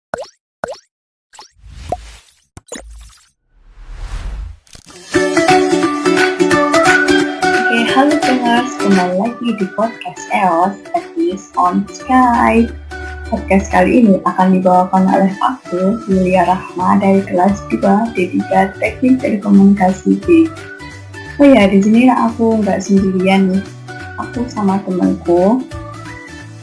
Oke, halo Jengers, kembali lagi di podcast EOS Practice on Skype. Podcast kali ini akan dibawakan oleh aku, Yulia Rahma dari kelas 2 D3 Teknik Telekomunikasi B. Oh ya, di sini aku nggak sendirian nih, aku sama temanku.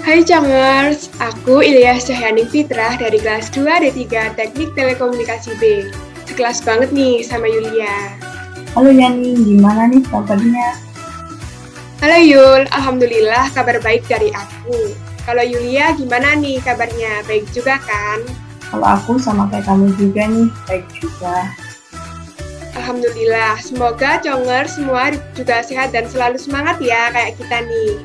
Hai Jongers, aku Ilyas Cahyani Fitrah dari kelas 2 D3 Teknik Telekomunikasi B. Sekelas banget nih sama Yulia. Halo Yani, gimana nih kabarnya? Halo Yul, Alhamdulillah kabar baik dari aku. Kalau Yulia gimana nih kabarnya? Baik juga kan? Kalau aku sama kayak kamu juga nih, baik juga. Alhamdulillah, semoga Jongers semua juga sehat dan selalu semangat ya kayak kita nih.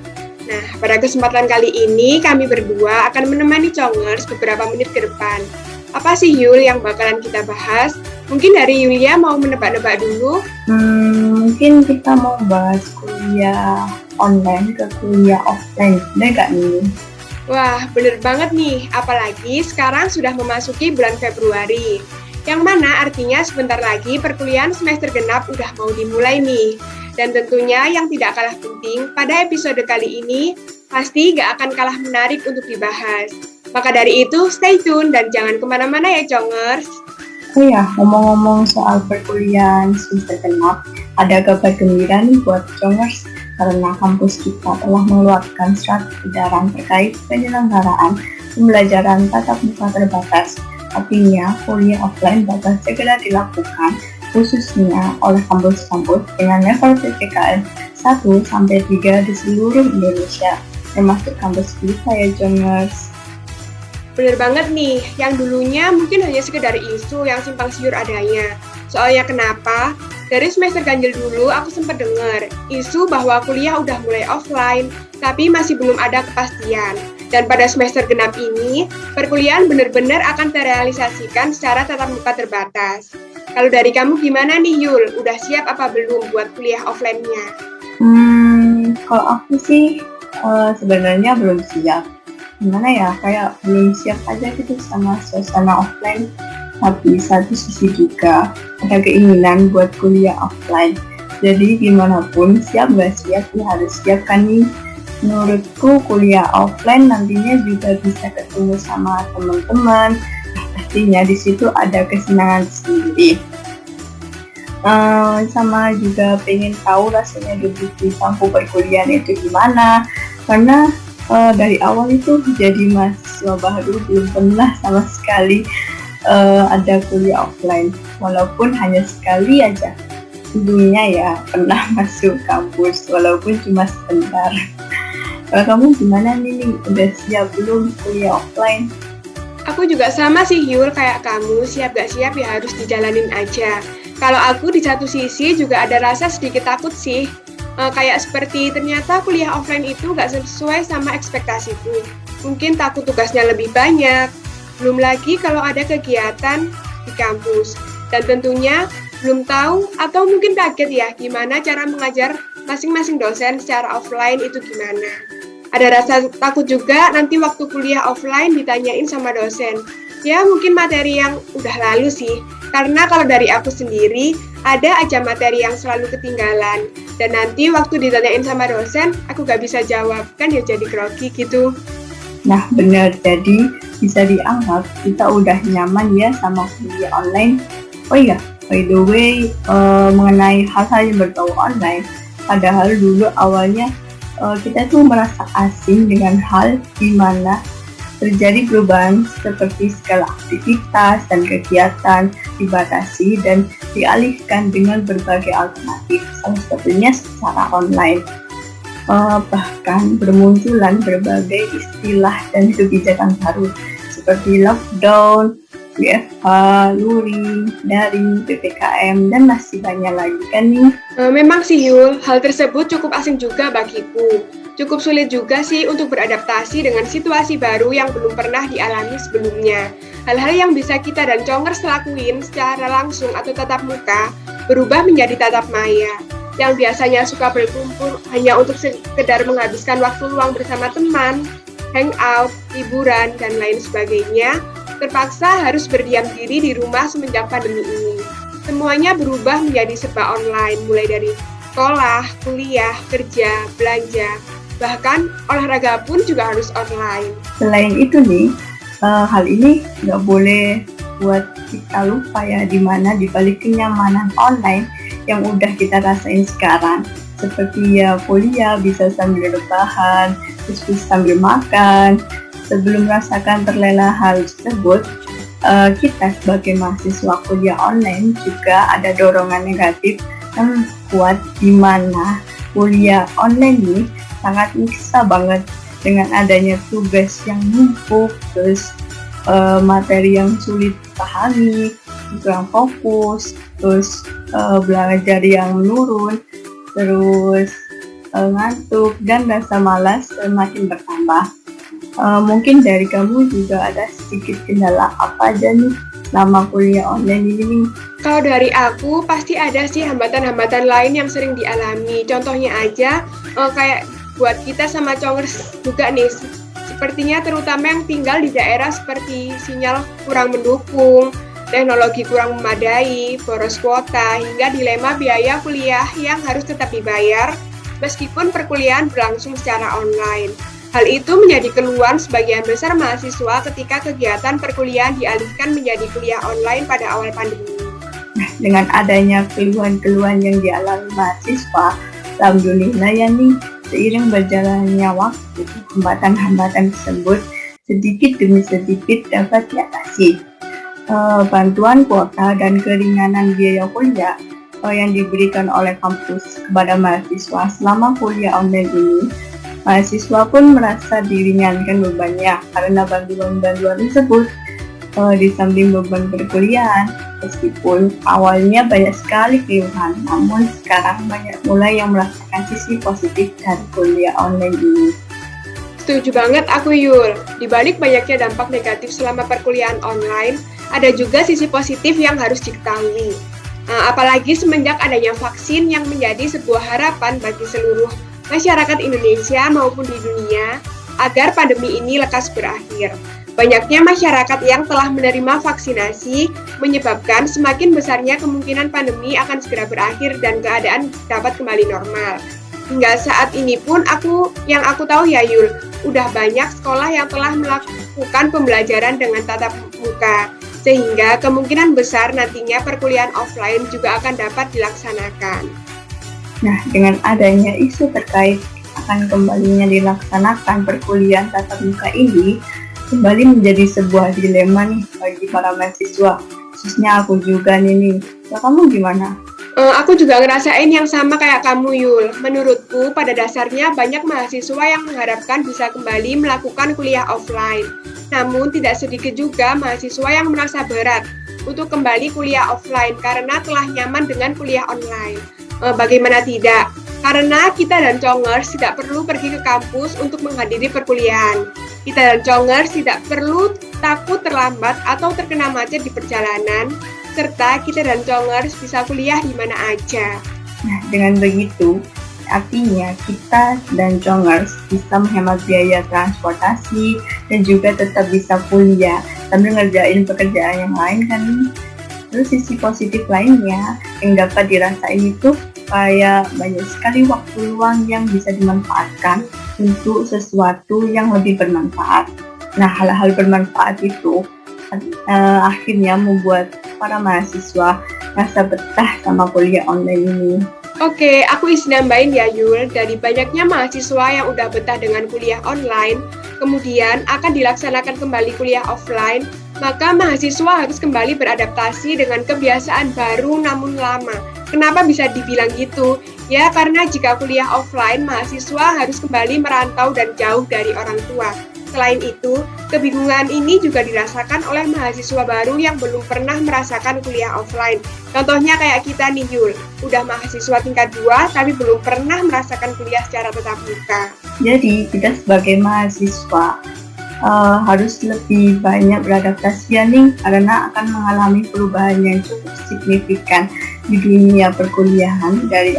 Nah, pada kesempatan kali ini kami berdua akan menemani Jongers beberapa menit ke depan. Apa sih Yul yang bakalan kita bahas? Mungkin dari Yulia mau menebak-nebak dulu? Mungkin kita mau bahas kuliah online ke kuliah offline, bener gak nih? Wah, bener banget nih. Apalagi sekarang sudah memasuki bulan Februari. Yang mana artinya sebentar lagi perkuliahan semester genap udah mau dimulai nih. Dan tentunya yang tidak kalah penting, pada episode kali ini pasti gak akan kalah menarik untuk dibahas. Maka dari itu, stay tune dan jangan kemana-mana ya, Jongers. Oh ya, ngomong-ngomong soal perkuliahan semester genap, ada kabar gembira nih buat Jongers karena kampus kita telah mengeluarkan surat edaran terkait penyelenggaraan pembelajaran tatap muka terbatas. Artinya, kuliah offline bakal segera dilakukan khususnya oleh kampus-kampus dengan level PPKM 1-3 di seluruh Indonesia, termasuk kampus kita ya Jongers. Bener banget nih, yang dulunya mungkin hanya sekedar isu yang simpang siur adanya. Soalnya kenapa? Dari semester ganjil dulu aku sempat dengar isu bahwa kuliah udah mulai offline, tapi masih belum ada kepastian. Dan pada semester genap ini, perkuliahan benar-benar akan terrealisasikan secara tatap muka terbatas. Kalau dari kamu gimana nih Yul? Udah siap apa belum buat kuliah offline-nya? Kalau aku sih sebenarnya belum siap. Gimana ya, kayak belum siap aja gitu sama suasana offline. Tapi satu sisi juga ada keinginan buat kuliah offline. Jadi gimana pun siap nggak siap ya harus siap kan nih. Menurutku kuliah offline nantinya juga bisa ketemu sama teman-teman. Pastinya di situ ada kesenangan sendiri. Sama juga pengen tahu rasanya duduk di bangku perkuliahan itu gimana. Karena dari awal itu jadi mahasiswa baru belum pernah sama sekali ada kuliah offline, walaupun hanya sekali aja dulunya ya pernah masuk kampus walaupun cuma sebentar. Kalau kamu gimana nih, udah siap belum kuliah offline? Aku juga sama sih Yul, kayak kamu, siap gak siap ya harus dijalanin aja. Kalau aku di satu sisi juga ada rasa sedikit takut sih, kayak seperti ternyata kuliah offline itu gak sesuai sama ekspektasiku. Mungkin takut tugasnya lebih banyak, belum lagi kalau ada kegiatan di kampus. Dan tentunya belum tahu atau mungkin kaget ya gimana cara mengajar masing-masing dosen secara offline itu gimana. Ada rasa takut juga nanti waktu kuliah offline ditanyain sama dosen. Ya mungkin materi yang udah lalu sih, karena kalau dari aku sendiri ada aja materi yang selalu ketinggalan. Dan nanti waktu ditanyain sama dosen, aku gak bisa jawab, kan ya jadi grogi gitu. Nah benar, jadi bisa dianggap kita udah nyaman ya sama kuliah online. Oh iya, by the way, mengenai hal-hal yang berbau online, padahal dulu awalnya kita tuh merasa asing dengan hal di mana terjadi perubahan seperti segala aktivitas dan kegiatan dibatasi dan dialihkan dengan berbagai alternatif, salah satunya secara online. Bahkan bermunculan berbagai istilah dan kebijakan baru seperti lockdown, WFH, luring, daring, PPKM, dan masih banyak lagi kan nih. Memang sih Yul, hal tersebut cukup asing juga bagiku. Cukup sulit juga sih untuk beradaptasi dengan situasi baru yang belum pernah dialami sebelumnya. Hal-hal yang bisa kita dan Jongers lakuin secara langsung atau tatap muka berubah menjadi tatap maya. Yang biasanya suka berkumpul hanya untuk sekedar menghabiskan waktu luang bersama teman, hangout, liburan, dan lain sebagainya, terpaksa harus berdiam diri di rumah semenjak pandemi ini. Semuanya berubah menjadi serba online, mulai dari sekolah, kuliah, kerja, belanja, bahkan olahraga pun juga harus online. Selain itu nih, hal ini nggak boleh buat kita lupa ya, dimana dibalik kenyamanan online yang udah kita rasain sekarang, seperti ya kuliah bisa sambil rebahan, terus bisa sambil makan. Sebelum merasakan terlena hal tersebut, kita sebagai mahasiswa kuliah online juga ada dorongan negatif yang kuat, di mana kuliah online ini sangat nyiksa banget dengan adanya tugas yang numpuk, terus materi yang sulit dipahami, kurang fokus, terus belajar yang menurun, terus ngantuk dan rasa malas semakin bertambah. Mungkin dari kamu juga ada sedikit kendala apa aja nih selama kuliah online ini? Kalau dari aku, pasti ada sih hambatan-hambatan lain yang sering dialami. Contohnya aja, kayak buat kita sama Congers juga nih, sepertinya terutama yang tinggal di daerah seperti sinyal kurang mendukung, teknologi kurang memadai, boros kuota, hingga dilema biaya kuliah yang harus tetap dibayar meskipun perkuliahan berlangsung secara online. Hal itu menjadi keluhan sebagian besar mahasiswa ketika kegiatan perkuliahan dialihkan menjadi kuliah online pada awal pandemi. Nah, dengan adanya keluhan-keluhan yang dialami mahasiswa, alhamdulillah ya nih, seiring berjalannya waktu, hambatan-hambatan tersebut sedikit demi sedikit dapat diatasi. Bantuan kuota dan keringanan biaya kuliah yang diberikan oleh kampus kepada mahasiswa selama kuliah online ini, mahasiswa pun merasa diringankan bebannya karena bantuan-bantuan tersebut. Di samping beban perkuliahan, meskipun awalnya banyak sekali keluhan, namun sekarang banyak mulai yang merasakan sisi positif dari kuliah online ini. Setuju banget aku, Yul. Di balik banyaknya dampak negatif selama perkuliahan online, ada juga sisi positif yang harus diketahui. Apalagi semenjak adanya vaksin yang menjadi sebuah harapan bagi seluruh masyarakat Indonesia maupun di dunia agar pandemi ini lekas berakhir. Banyaknya masyarakat yang telah menerima vaksinasi menyebabkan semakin besarnya kemungkinan pandemi akan segera berakhir dan keadaan dapat kembali normal. Hingga saat ini pun aku tahu ya Yul, udah banyak sekolah yang telah melakukan pembelajaran dengan tatap muka, sehingga kemungkinan besar nantinya perkuliahan offline juga akan dapat dilaksanakan. Nah, dengan adanya isu terkait akan kembalinya dilaksanakan perkuliahan tatap muka ini, kembali menjadi sebuah dilema nih bagi para mahasiswa, khususnya aku juga nih. Ya, kamu gimana? Aku juga ngerasain yang sama kayak kamu, Yul. Menurutku, pada dasarnya banyak mahasiswa yang mengharapkan bisa kembali melakukan kuliah offline. Namun, tidak sedikit juga mahasiswa yang merasa berat untuk kembali kuliah offline karena telah nyaman dengan kuliah online. Bagaimana tidak? Karena kita dan Congers tidak perlu pergi ke kampus untuk menghadiri perkuliahan. Kita dan Congers tidak perlu takut terlambat atau terkena macet di perjalanan, serta kita dan Congers bisa kuliah di mana aja. Nah, dengan begitu, artinya kita dan Congers bisa menghemat biaya transportasi dan juga tetap bisa kuliah sambil ngerjain pekerjaan yang lain kan. Terus sisi positif lainnya yang dapat dirasain itu kayak banyak sekali waktu luang yang bisa dimanfaatkan untuk sesuatu yang lebih bermanfaat. Nah, hal-hal bermanfaat itu akhirnya membuat para mahasiswa merasa betah sama kuliah online ini. Oke, aku isi nambahin ya Yul, dari banyaknya mahasiswa yang udah betah dengan kuliah online, kemudian akan dilaksanakan kembali kuliah offline, maka mahasiswa harus kembali beradaptasi dengan kebiasaan baru namun lama. Kenapa bisa dibilang gitu? Ya, karena jika kuliah offline, mahasiswa harus kembali merantau dan jauh dari orang tua. Selain itu, kebingungan ini juga dirasakan oleh mahasiswa baru yang belum pernah merasakan kuliah offline. Contohnya kayak kita nih Yul, udah mahasiswa tingkat 2 tapi belum pernah merasakan kuliah secara tatap muka. Jadi, kita sebagai mahasiswa harus lebih banyak beradaptasi nih, karena akan mengalami perubahan yang cukup signifikan di dunia perkuliahan dari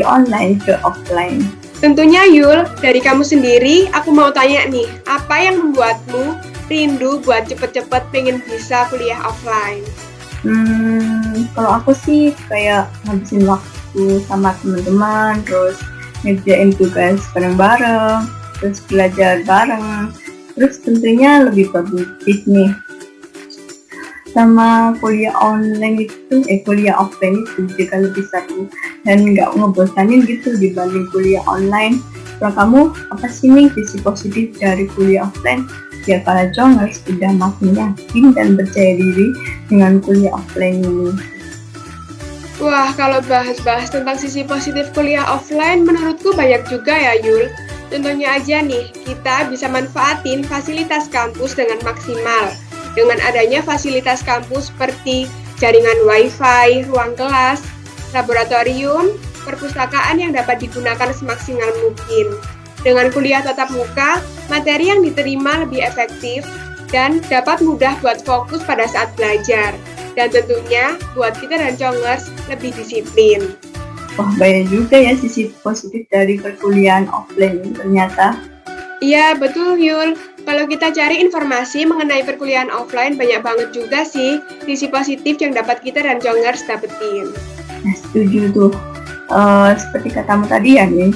online ke offline. Tentunya Yul, dari kamu sendiri, aku mau tanya nih, apa yang membuatmu rindu buat cepet-cepet pengen bisa kuliah offline? Kalau aku sih kayak ngabisin waktu sama teman-teman, terus ngerjain tugas bareng-bareng, terus belajar bareng, terus tentunya lebih produktif nih. Sama kuliah kuliah offline itu juga lebih seru dan nggak ngebosanin gitu dibanding kuliah online. Kalau kamu, apa sih nih sisi positif dari kuliah offline? Ya para jongers sudah makin yakin dan percaya diri dengan kuliah offline ini. Wah, kalau bahas-bahas tentang sisi positif kuliah offline, menurutku banyak juga ya, Yul. Contohnya aja nih, kita bisa manfaatin fasilitas kampus dengan maksimal. Dengan adanya fasilitas kampus seperti jaringan wifi, ruang kelas, laboratorium, perpustakaan yang dapat digunakan semaksimal mungkin. Dengan kuliah tatap muka, materi yang diterima lebih efektif dan dapat mudah buat fokus pada saat belajar. Dan tentunya buat kita dan Congers lebih disiplin. Wah, banyak juga ya sisi positif dari perkuliahan offline ini ternyata. Iya, betul Yul. Kalau kita cari informasi mengenai perkuliahan offline, banyak banget juga sih sisi positif yang dapat kita dan Congers dapetin. Nah, setuju tuh. Seperti katamu tadi ya nih,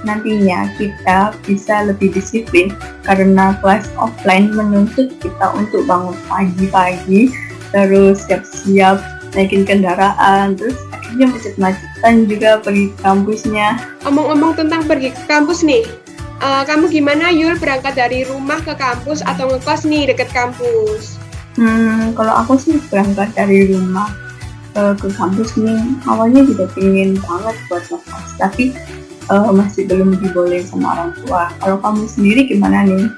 nantinya kita bisa lebih disiplin karena kelas offline menuntut kita untuk bangun pagi-pagi, terus siap-siap naikin kendaraan, terus akhirnya macet-macetan juga pergi ke kampusnya. Omong-omong tentang pergi ke kampus nih, kamu gimana Yul, berangkat dari rumah ke kampus atau ngekos nih deket kampus? Kalau aku sih berangkat dari rumah ke kampus nih, awalnya juga pengen banget buat ngekos, tapi masih belum dibolehin sama orang tua. Kalau kamu sendiri gimana nih?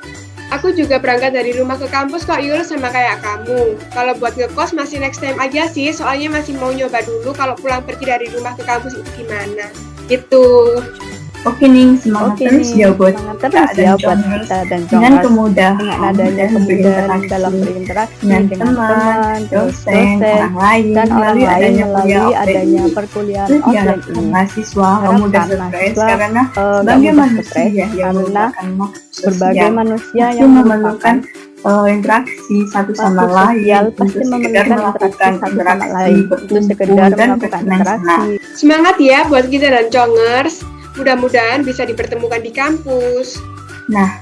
Aku juga berangkat dari rumah ke kampus kok Yul, sama kayak kamu. Kalau buat ngekos masih next time aja sih, soalnya masih mau nyoba dulu kalau pulang pergi dari rumah ke kampus itu gimana. Gitu. Oke nih, semangat terus ya buat kita dan Congers dengan kemudahan dalam berinteraksi dengan teman, dosen, orang lain, dan orang lain melalui adanya itu perkuliahan offline ini. mahasiswa mudah stres karena sebagai manusia yang merupakan berbagai manusia yang memerlukan interaksi satu sama lain, pasti memerlukan interaksi satu sama lain untuk sekedar melakukan interaksi. Semangat ya buat kita dan Congers. Mudah-mudahan bisa dipertemukan di kampus. Nah,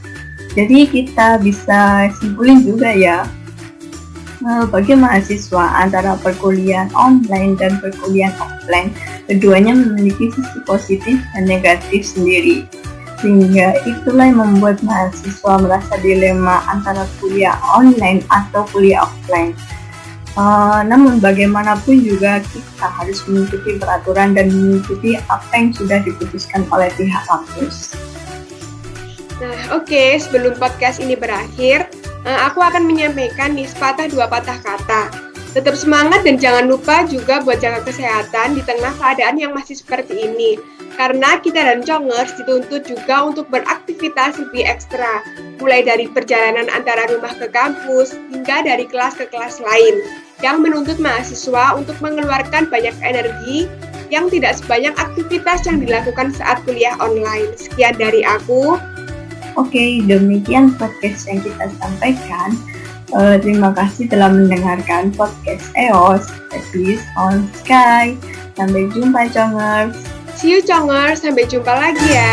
jadi kita bisa simpulin juga ya, bagi mahasiswa antara perkuliahan online dan perkuliahan offline, keduanya memiliki sisi positif dan negatif sendiri. Sehingga itulah yang membuat mahasiswa merasa dilema antara kuliah online atau kuliah offline. Namun bagaimanapun juga kita harus mengikuti peraturan dan mengikuti apa yang sudah diputuskan oleh pihak kampus. Nah, oke, sebelum podcast ini berakhir, aku akan menyampaikan nih sepatah dua patah kata. Tetap semangat dan jangan lupa juga buat jaga kesehatan di tengah keadaan yang masih seperti ini. Karena kita dan Congers dituntut juga untuk beraktivitas lebih ekstra, mulai dari perjalanan antara rumah ke kampus hingga dari kelas ke kelas lain, yang menuntut mahasiswa untuk mengeluarkan banyak energi yang tidak sebanyak aktivitas yang dilakukan saat kuliah online. Sekian dari aku. Oke, demikian podcast yang kita sampaikan. Terima kasih telah mendengarkan podcast EOS, Peace on Sky. Sampai jumpa, Congers. See you Congers, sampai jumpa lagi ya.